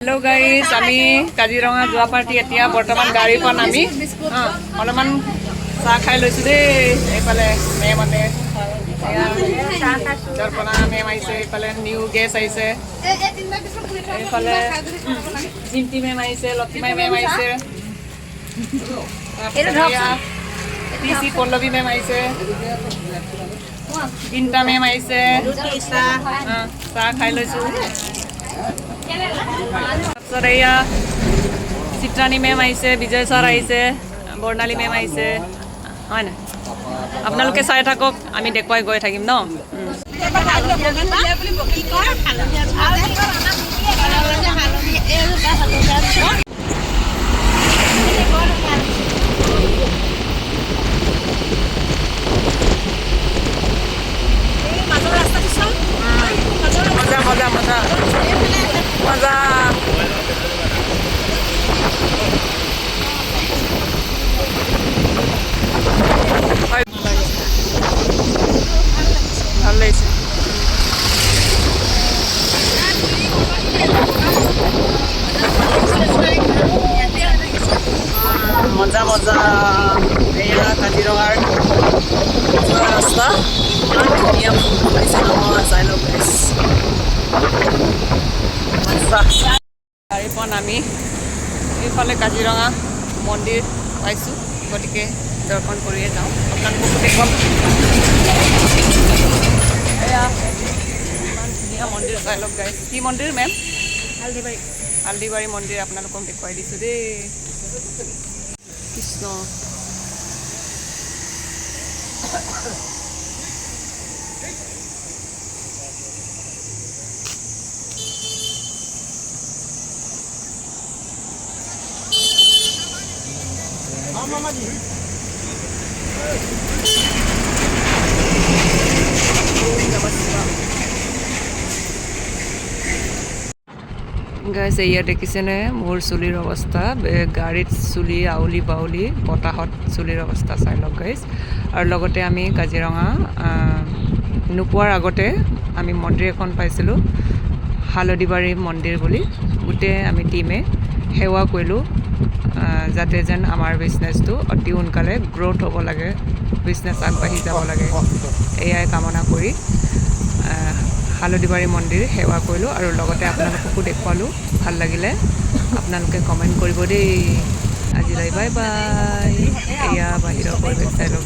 Hello guys, আমি কাজিৰঙা যোৱা party এতিয়া বৰ্তমান গাড়ীখন আমি অলপমান চাহ খাই লৈছো দেই এইফালে মেমতে জল্পনা মেম আহিছে এইফালে নিউ গেষ্ট আহিছে এইফালে জিন্তি মেম আহিছে লক্ষীমাই মেম আহিছে পিসি পল্লৱী মেম আহিছে তিনিটা মেম আহিছে চাহ খাই লৈছো তাৰপিছত এয়া চিত্ৰাণী মেম আহিছে বিজয় ছাৰ আহিছে বৰ্ণালী মেম আহিছে হয় নাই আপোনালোকে চাই থাকক আমি দেখুৱাই গৈ থাকিম ন মজা মজা মজা মজা ভাল লাগিছে মজা মজা এয়া কাজিৰঙাৰ ৰাস্তা ধুনীয়া ফুলিছে নহয় চাই লওক গাড়ীখন আমি এইফালে কাজিৰঙা মন্দিৰ পাইছোঁ গতিকে দৰ্শন কৰিয়ে যাওঁ আপোনালোককো দেখুৱাম এয়া ইমান ধুনীয়া মন্দিৰ চাই লওক গাইছ কি মন্দিৰ মেম হালদিবাৰী মন্দিৰ আপোনালোকক দেখুৱাই দিছোঁ দেই কৃষ্ণ গাইছ এয়া দেখিছেনে মোৰ চুলিৰ অৱস্থা গাড়ীত চুলি আউলি বাউলি বতাহত চুলিৰ অৱস্থা চাই লওক গাইছ আৰু লগতে আমি কাজিৰঙা নোপোৱাৰ আগতে আমি মন্দিৰ এখন পাইছিলোঁ হালদিবাৰী মন্দিৰ বুলি গোটেই আমি টিমে সেৱা কৰিলোঁ যাতে যেন আমাৰ বিজনেছটো অতি সোনকালে গ্ৰ'থ হ'ব লাগে বিজনেছ আগবাঢ়ি যাব লাগে এয়াই কামনা কৰি হালদিবাৰী মন্দিৰ সেৱা কৰিলোঁ আৰু লগতে আপোনালোককো দেখুৱালোঁ ভাল লাগিলে আপোনালোকে কমেণ্ট কৰিব দেই আজিলৈ বাই বাই এয়া বাহিৰৰ পৰিৱেশ চাই লওক